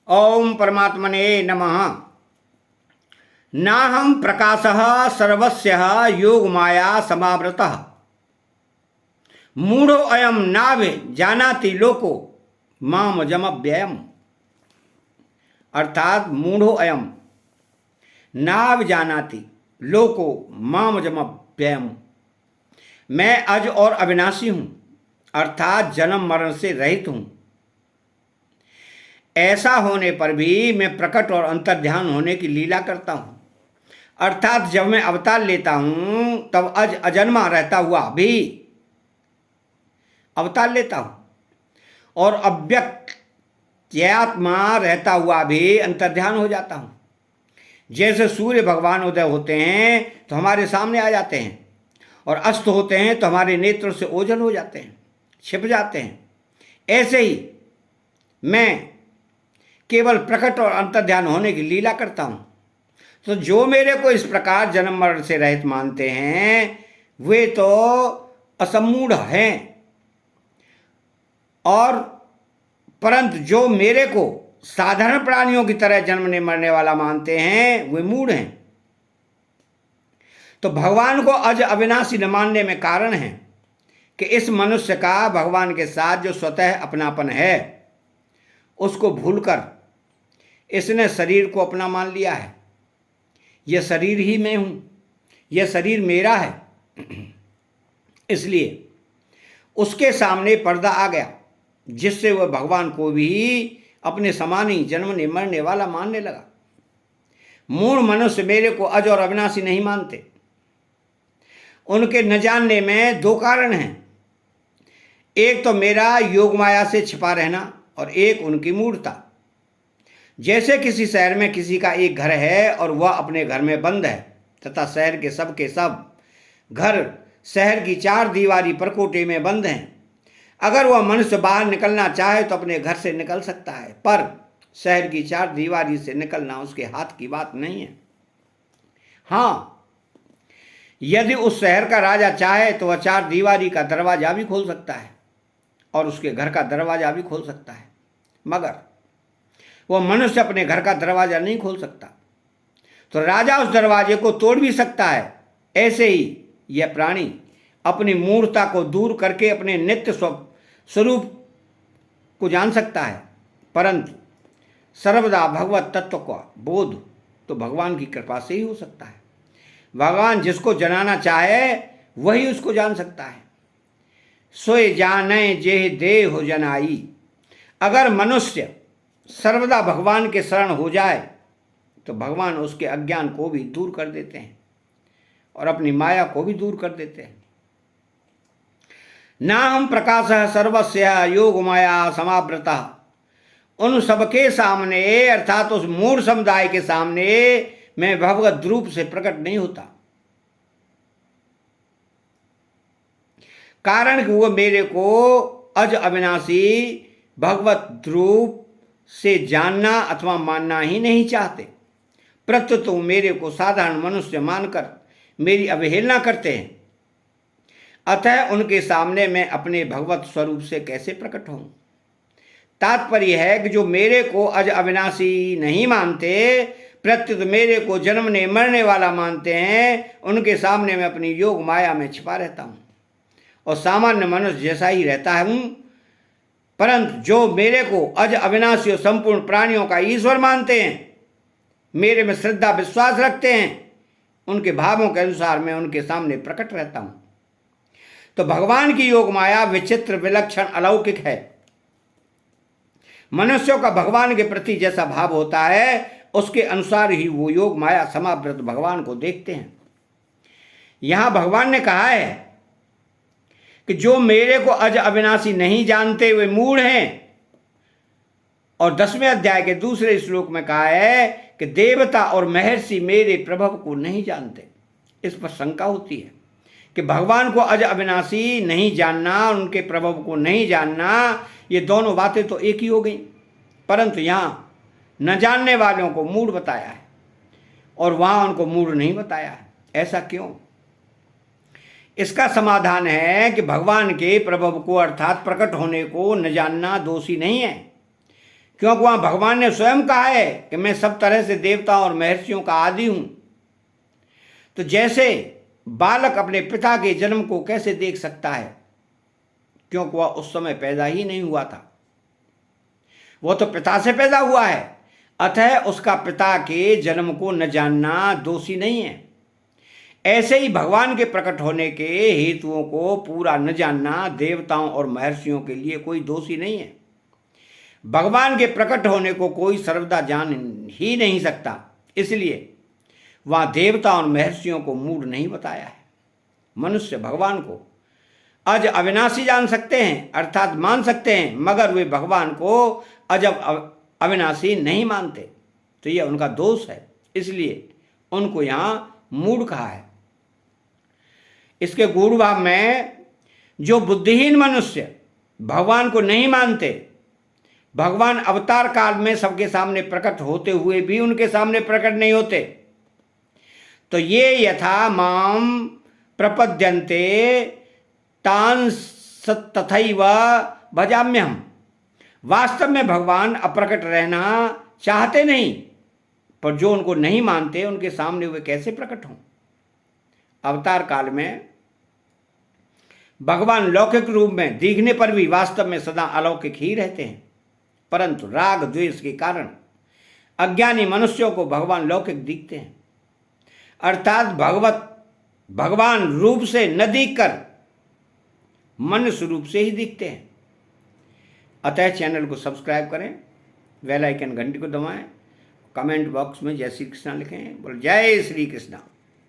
ओम परमात्मने नमः। नाहं प्रकाशः सर्वस्य योगमाया समावृतः मूढ़ो अयम नाभि जानाति लोको मामजमव्ययम्। अर्थात मूढ़ो अयम नाभ जानाति लोको मामजमव्ययम्। मैं अज और अविनाशी हूँ, अर्थात जन्म मरण से रहित हूँ। ऐसा होने पर भी मैं प्रकट और अंतर्ध्यान होने की लीला करता हूँ। अर्थात जब मैं अवतार लेता हूँ तब अजन्मा रहता हुआ भी अवतार लेता हूँ और अव्यक्त्यात्मा रहता हुआ भी अंतर्ध्यान हो जाता हूँ। जैसे सूर्य भगवान उदय होते हैं तो हमारे सामने आ जाते हैं और अस्त होते हैं तो हमारे नेत्र से ओझल हो जाते हैं, छिप जाते हैं। ऐसे ही मैं केवल प्रकट और अंतर्ध्यान होने की लीला करता हूँ। तो जो मेरे को इस प्रकार जन्म मरण से रहित मानते हैं वे तो असमूढ़ हैं, और परंतु जो मेरे को साधारण प्राणियों की तरह जन्मने मरने वाला मानते हैं वे मूढ़ हैं। तो भगवान को अज अविनाशी न मानने में कारण है कि इस मनुष्य का भगवान के साथ जो स्वतः अपनापन है उसको भूलकर इसने शरीर को अपना मान लिया है। यह शरीर ही मैं हूँ, यह शरीर मेरा है। इसलिए उसके सामने पर्दा आ गया जिससे वह भगवान को भी अपने समान ही जन्मने मरने वाला मानने लगा। मूढ़ मनुष्य मेरे को अज और अविनाशी नहीं मानते। उनके न जानने में दो कारण हैं, एक तो मेरा योग माया से छिपा रहना और एक उनकी मूढ़ता। जैसे किसी शहर में किसी का एक घर है और वह अपने घर में बंद है तथा शहर के सब घर शहर की चार दीवारी परकोटे में बंद हैं। अगर वह मनुष्य बाहर निकलना चाहे तो अपने घर से निकल सकता है, पर शहर की चार दीवारी से निकलना उसके हाथ की बात नहीं है। हाँ, यदि उस शहर का राजा चाहे तो वह चार दीवारी का दरवाजा भी खोल सकता है और उसके घर का दरवाजा भी खोल सकता है, मगर वह मनुष्य अपने घर का दरवाजा नहीं खोल सकता। तो राजा उस दरवाजे को तोड़ भी सकता है। ऐसे ही यह प्राणी अपनी मूढ़ता को दूर करके अपने नित्य स्वरूप को जान सकता है, परंतु सर्वदा भगवत तत्व का बोध तो भगवान की कृपा से ही हो सकता है। भगवान जिसको जनाना चाहे वही उसको जान सकता है। सोए जाने जे देह हो जनाई। अगर मनुष्य सर्वदा भगवान के शरण हो जाए तो भगवान उसके अज्ञान को भी दूर कर देते हैं और अपनी माया को भी दूर कर देते हैं। ना हम प्रकाश सर्वस्य योग माया समावृतः। उन सबके सामने अर्थात उस मूढ़ समुदाय के सामने मैं भगवत रूप से प्रकट नहीं होता, कारण कि वो मेरे को अज अविनाशी भगवत रूप से जानना अथवा मानना ही नहीं चाहते। प्रत्युत मेरे को साधारण मनुष्य मानकर मेरी अवहेलना करते हैं। अतः उनके सामने मैं अपने भगवत स्वरूप से कैसे प्रकट हूँ। तात्पर्य है कि जो मेरे को अज अविनाशी नहीं मानते, प्रत्युत मेरे को जन्मने मरने वाला मानते हैं, उनके सामने मैं अपनी योग माया में छिपा रहता हूँ और सामान्य मनुष्य जैसा ही रहता हूँ। परंतु जो मेरे को अज अविनाशी और संपूर्ण प्राणियों का ईश्वर मानते हैं, मेरे में श्रद्धा विश्वास रखते हैं, उनके भावों के अनुसार मैं उनके सामने प्रकट रहता हूँ। तो भगवान की योग माया विचित्र विलक्षण अलौकिक है। मनुष्यों का भगवान के प्रति जैसा भाव होता है उसके अनुसार ही वो योग माया समावृत भगवान को देखते हैं। यहां भगवान ने कहा है कि जो मेरे को अज अविनाशी नहीं जानते वे मूढ़ हैं, और 10वें अध्याय के दूसरे श्लोक में कहा है कि देवता और महर्षि मेरे प्रभव को नहीं जानते। इस पर शंका होती है कि भगवान को अज अविनाशी नहीं जानना, उनके प्रभव को नहीं जानना, ये दोनों बातें तो एक ही हो गई। परंतु यहाँ न जानने वालों को मूढ़ बताया है और वहाँ उनको मूढ़ नहीं बताया है। ऐसा क्यों? इसका समाधान है कि भगवान के प्रभव को अर्थात प्रकट होने को न जानना दोषी नहीं है, क्योंकि वहां भगवान ने स्वयं कहा है कि मैं सब तरह से देवताओं और महर्षियों का आदि हूं। तो जैसे बालक अपने पिता के जन्म को कैसे देख सकता है, क्योंकि वह उस समय पैदा ही नहीं हुआ था, वह तो पिता से पैदा हुआ है, अतः उसका पिता के जन्म को न जानना दोषी नहीं है। ऐसे ही भगवान के प्रकट होने के हेतुओं को पूरा न जानना देवताओं और महर्षियों के लिए कोई दोषी नहीं है। भगवान के प्रकट होने को कोई सर्वदा जान ही नहीं सकता, इसलिए वहाँ देवता और महर्षियों को मूढ़ नहीं बताया है। मनुष्य भगवान को अज अविनाशी जान सकते हैं, अर्थात मान सकते हैं, मगर वे भगवान को अजब अविनाशी नहीं मानते, तो यह उनका दोष है, इसलिए उनको यहाँ मूढ़ कहा है। इसके गूढ़ भाव में जो बुद्धिहीन मनुष्य भगवान को नहीं मानते, भगवान अवतार काल में सबके सामने प्रकट होते हुए भी उनके सामने प्रकट नहीं होते, तो ये यथा माम प्रपद्यन्ते तान तथैव भजाम्यहम्, वास्तव में भगवान अप्रकट रहना चाहते नहीं, पर जो उनको नहीं मानते उनके सामने वे कैसे प्रकट हों। अवतार काल में भगवान लौकिक रूप में दिखने पर भी वास्तव में सदा अलौकिक ही रहते हैं, परंतु राग द्वेष के कारण अज्ञानी मनुष्यों को भगवान लौकिक दिखते हैं, अर्थात भगवान रूप से न दिखकर मनुष्य रूप से ही दिखते हैं। अतः चैनल को सब्सक्राइब करें, बेल आइकन घंटी को दबाएं, कमेंट बॉक्स में जय श्री कृष्णा लिखें। बोल जय श्री कृष्णा।